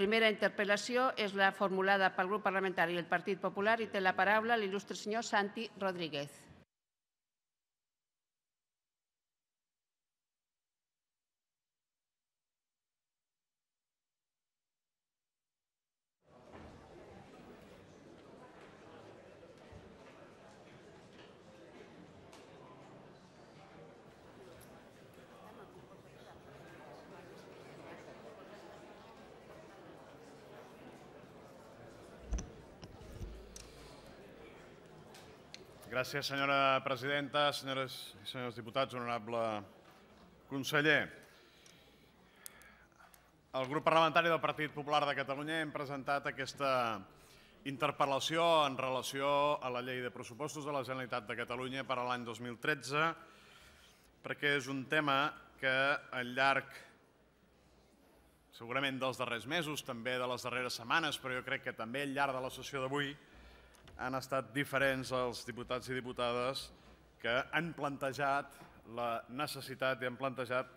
Primera interpel·lació és la formulada pel grup parlamentari del Partit Popular i té la paraula l'il·lustre senyor Santi Rodríguez. Gràcies, senyora presidenta, senyores i senyors diputats, honorable conseller. El grup parlamentari del Partit Popular de Catalunya hem presentat aquesta interpel·lació en relació a la llei de pressupostos de la Generalitat de Catalunya per a l'any 2013, perquè és un tema que al llarg, segurament dels darrers mesos, també de les darreres setmanes, però jo crec que també al llarg de la sessió d'avui, han estat diferents els diputats i diputades que han plantejat la necessitat i han plantejat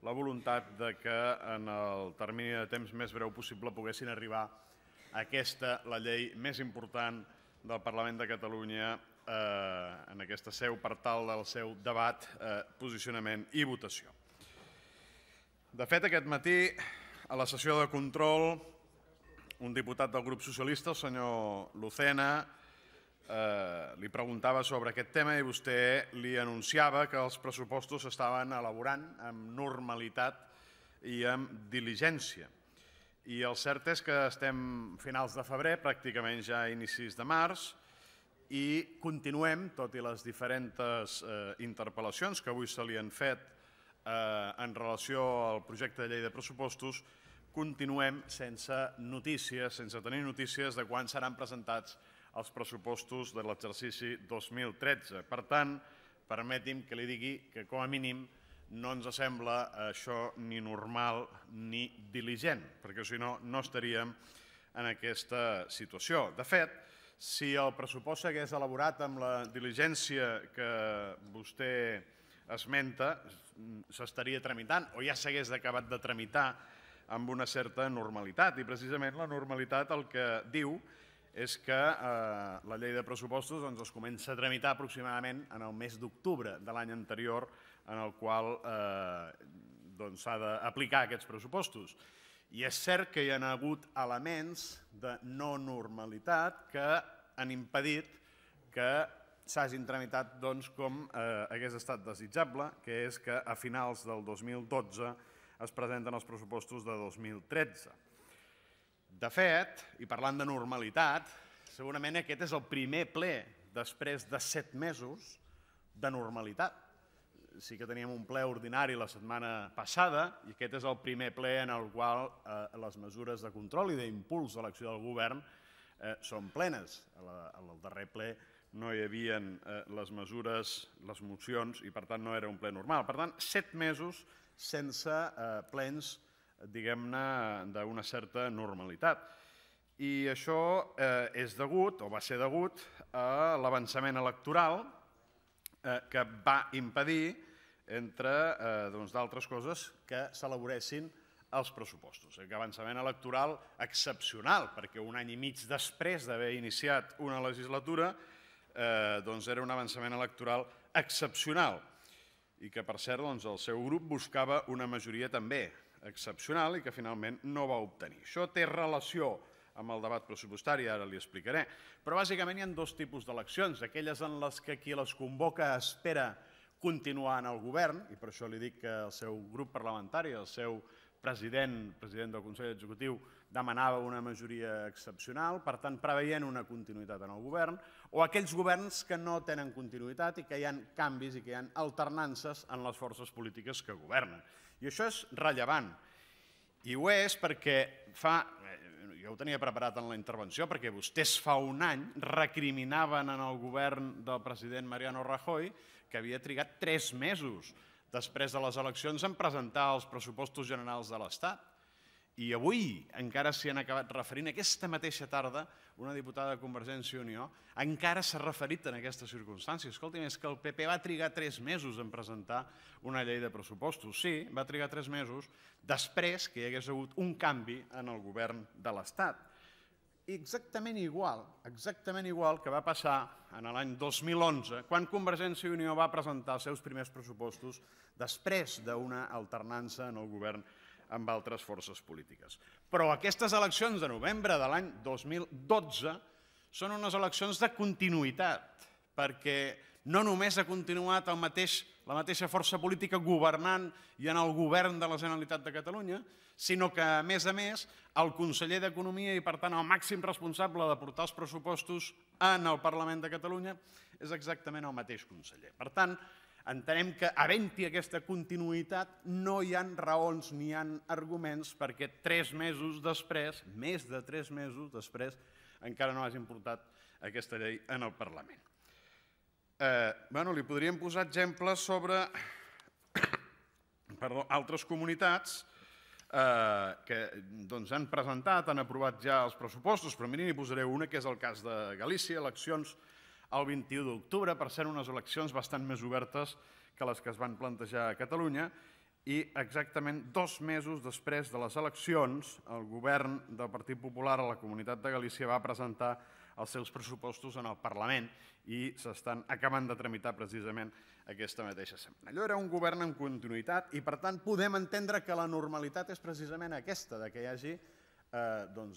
la voluntat de que en el termini de temps més breu possible poguessin arribar a aquesta, la llei més important del Parlament de Catalunya, en aquesta seu per tal del seu debat, posicionament i votació. De fet, aquest matí, a la sessió de control, un diputat del grup socialista, el senyor Lucena, li preguntava sobre aquest tema i vostè li anunciava que els pressupostos s'estaven elaborant amb normalitat i amb diligència. I el cert és que estem a finals de febrer, pràcticament ja a inicis de març, i continuem, tot i les diferents interpel·lacions que avui se li han fet en relació al projecte de llei de pressupostos, continuem sense notícies, sense tenir notícies de quan seran presentats els pressupostos de l'exercici 2013. Per tant, permeti'm que li digui que, com a mínim, no ens sembla això ni normal ni diligent, perquè si no, no estaríem en aquesta situació. De fet, si el pressupost s'hagués elaborat amb la diligència que vostè esmenta, s'estaria tramitant o ja s'hagués acabat de tramitar amb una certa normalitat. I precisament la normalitat el que diu és que la llei de pressupostos es comença a tramitar aproximadament en el mes d'octubre de l'any anterior en el qual s'ha d'aplicar aquests pressupostos. I és cert que hi ha hagut elements de no normalitat que han impedit que s'hagin tramitat com hagués estat desitjable, que és que a finals del 2012 es presenten els pressupostos de 2013. De fet, i parlant de normalitat, segurament aquest és el primer ple després de 7 mesos de normalitat. Sí que teníem un ple ordinari la setmana passada i aquest és el primer ple en el qual les mesures de control i d'impuls de l'acció del govern són plenes. Al darrer ple no hi havia les mesures, les mocions i per tant no era un ple normal. Per tant, 7 mesos sense plens, diguem-ne, d'una certa normalitat. I això és degut, o va ser degut, a l'avançament electoral que va impedir, entre d'altres coses, que s'elaboressin els pressupostos. Un avançament electoral excepcional, perquè un any i mig després d'haver iniciat una legislatura era un avançament electoral excepcional i que, per cert, el seu grup buscava una majoria també excepcional i que finalment no va obtenir. Això té relació amb el debat pressupostari, ara li explicaré, però bàsicament hi ha 2 tipus d'eleccions, aquelles en les que qui les convoca espera continuar en el govern, i per això li dic que el seu grup parlamentari, el seu president del Consell Executiu, demanava una majoria excepcional, per tant, preveient una continuïtat en el govern, o aquells governs que no tenen continuïtat i que hi ha canvis i que hi ha alternances en les forces polítiques que governen. I això és rellevant. I ho és perquè jo ho tenia preparat en la intervenció, perquè vostès fa un any recriminaven en el govern del president Mariano Rajoy que havia trigat 3 mesos després de les eleccions en presentar els pressupostos generals de l'Estat i avui encara s'hi han acabat referint, aquesta mateixa tarda, una diputada de Convergència i Unió encara s'ha referit en aquestes circumstàncies. Escolti'm, és que el PP va trigar 3 mesos en presentar una llei de pressupostos. Sí, va trigar 3 mesos després que hi hagués hagut un canvi en el govern de l'Estat. Exactament igual que va passar en l'any 2011, quan Convergència i Unió va presentar els seus primers pressupostos després d'una alternança en el govern amb altres forces polítiques. Però aquestes eleccions de novembre de l'any 2012 són unes eleccions de continuïtat, perquè no només ha continuat la mateixa força política governant i en el govern de la Generalitat de Catalunya, sinó que, a més, el conseller d'Economia i, per tant, el màxim responsable de portar els pressupostos en el Parlament de Catalunya és exactament el mateix conseller. Per tant, entenem que, havent-hi aquesta continuïtat, no hi ha raons ni hi ha arguments perquè 3 mesos després, més de 3 mesos després, encara no hagin portat aquesta llei en el Parlament. Li podríem posar exemples sobre altres comunitats que han presentat, han aprovat ja els pressupostos, però miri, n'hi posaré una, que és el cas de Galícia, eleccions el 21 d'octubre, per ser unes eleccions bastant més obertes que les que es van plantejar a Catalunya, i exactament 2 mesos després de les eleccions, el govern del Partit Popular a la Comunitat de Galícia va presentar els seus pressupostos en el Parlament i s'estan acabant de tramitar precisament aquesta mateixa setmana. Allò era un govern en continuïtat i, per tant, podem entendre que la normalitat és precisament aquesta, que hi hagi,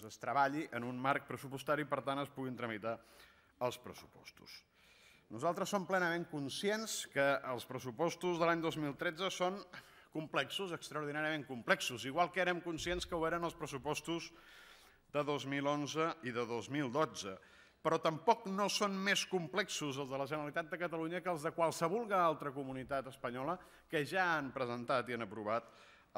es treballi en un marc pressupostari i, per tant, es puguin tramitar els pressupostos. Nosaltres som plenament conscients que els pressupostos de l'any 2013 són complexos, extraordinàriament complexos, igual que érem conscients que ho eren els pressupostos de 2011 i de 2012, però tampoc no són més complexos els de la Generalitat de Catalunya que els de qualsevol altra comunitat espanyola que ja han presentat i han aprovat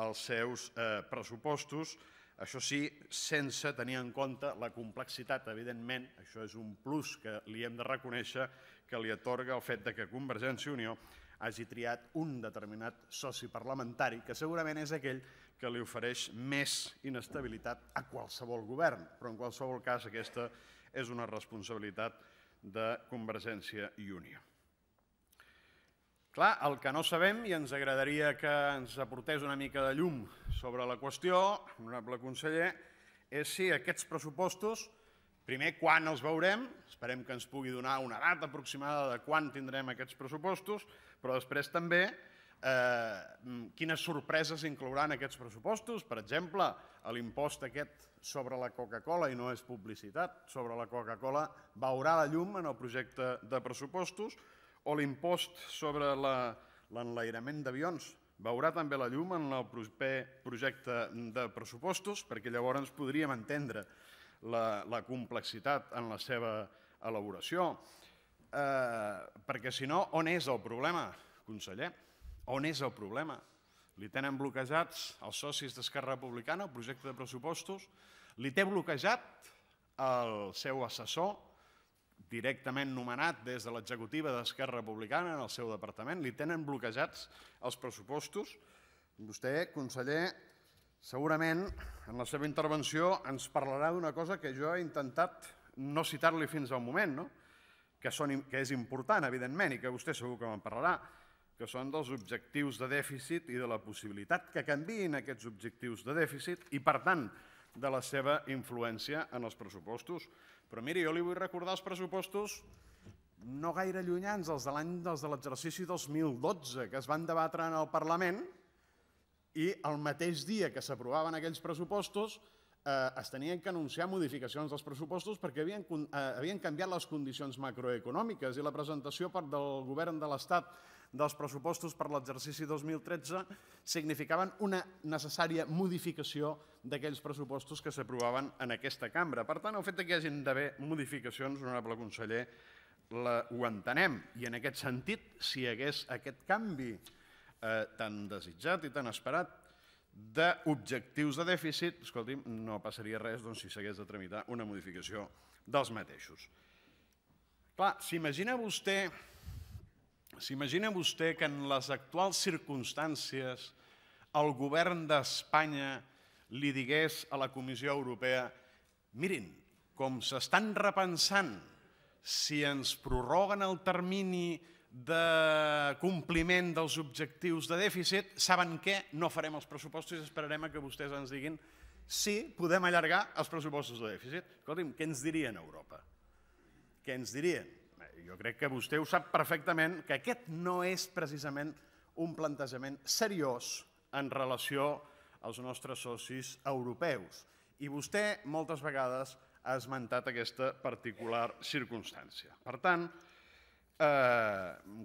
els seus pressupostos, això sí, sense tenir en compte la complexitat, evidentment, això és un plus que li hem de reconèixer, que li atorga el fet que Convergència i Unió hagi triat un determinat soci parlamentari, que segurament és aquell que li ofereix més inestabilitat a qualsevol govern, però en qualsevol cas aquesta és una responsabilitat de Convergència i Unió. Clar, el que no sabem, i ens agradaria que ens aportés una mica de llum sobre la qüestió, honorable conseller, és si aquests pressupostos, primer, quan els veurem, esperem que ens pugui donar una data aproximada de quan tindrem aquests pressupostos, però després també quines sorpreses inclouran aquests pressupostos. Per exemple, l'impost aquest sobre la Coca-Cola, i no és publicitat, sobre la Coca-Cola veurà la llum en el projecte de pressupostos, o l'impost sobre l'enlairament d'avions veurà també la llum en el proper projecte de pressupostos, perquè llavors podríem entendre la complexitat en la seva elaboració. Perquè si no, on és el problema, conseller? On és el problema? Li tenen bloquejats els socis d'Esquerra Republicana el projecte de pressupostos? Li té bloquejat el seu assessor, directament nomenat des de l'executiva d'Esquerra Republicana en el seu departament? Li tenen bloquejats els pressupostos? Vostè, conseller, segurament en la seva intervenció ens parlarà d'una cosa que jo he intentat no citar-li fins al moment, que és important, evidentment, i que vostè segur que me'n parlarà, que són dels objectius de dèficit i de la possibilitat que canviïn aquests objectius de dèficit i, per tant, de la seva influència en els pressupostos. Però miri, jo li vull recordar els pressupostos no gaire llunyans, els de l'exercici 2012, que es van debatre en el Parlament i el mateix dia que s'aprovaven aquells pressupostos es tenien que anunciar modificacions dels pressupostos perquè havien canviat les condicions macroeconòmiques i la presentació del govern de l'Estat dels pressupostos per l'exercici 2013 significaven una necessària modificació d'aquells pressupostos que s'aprovaven en aquesta cambra. Per tant, el fet que hi hagin d'haver modificacions, honorable conseller, ho entenem. I en aquest sentit, si hi hagués aquest canvi tan desitjat i tan esperat d'objectius de dèficit, escolti'm, no passaria res si s'hagués de tramitar una modificació dels mateixos. Clar, s'imagina vostè que en les actuals circumstàncies el govern d'Espanya li digués a la Comissió Europea: mirin, com s'estan repensant si ens prorroguen el termini de compliment dels objectius de dèficit, saben què? No farem els pressupostos i esperarem que vostès ens diguin si podem allargar els pressupostos de dèficit. Escolti'm, què ens dirien a Europa? Què ens dirien? Jo crec que vostè ho sap perfectament, que aquest no és precisament un plantejament seriós en relació als nostres socis europeus. I vostè moltes vegades ha esmentat aquesta particular circumstància. Per tant,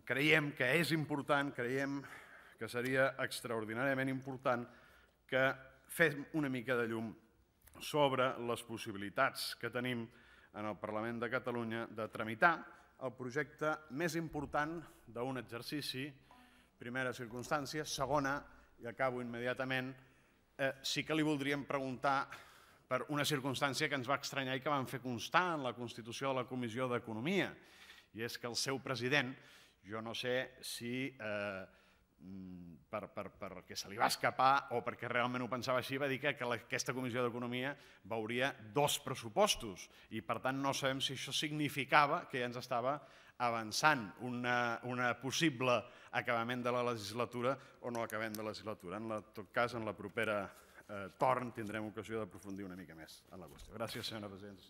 creiem que és important, creiem que seria extraordinàriament important que fem una mica de llum sobre les possibilitats que tenim en el Parlament de Catalunya de tramitar el projecte més important d'un exercici. Primera circumstància. Segona, i acabo immediatament, sí que li voldríem preguntar per una circumstància que ens va estranyar i que vam fer constar en la constitució de la Comissió d'Economia, i és que el seu president, jo no sé si perquè se li va escapar o perquè realment ho pensava així, va dir que aquesta Comissió d'Economia veuria 2 pressupostos i per tant no sabem si això significava que ja ens estava avançant un possible acabament de la legislatura o no acabem de la legislatura. En tot cas, en la propera torn tindrem ocasió d'aprofundir una mica més en la qüestió. Gràcies, senyora presidenta.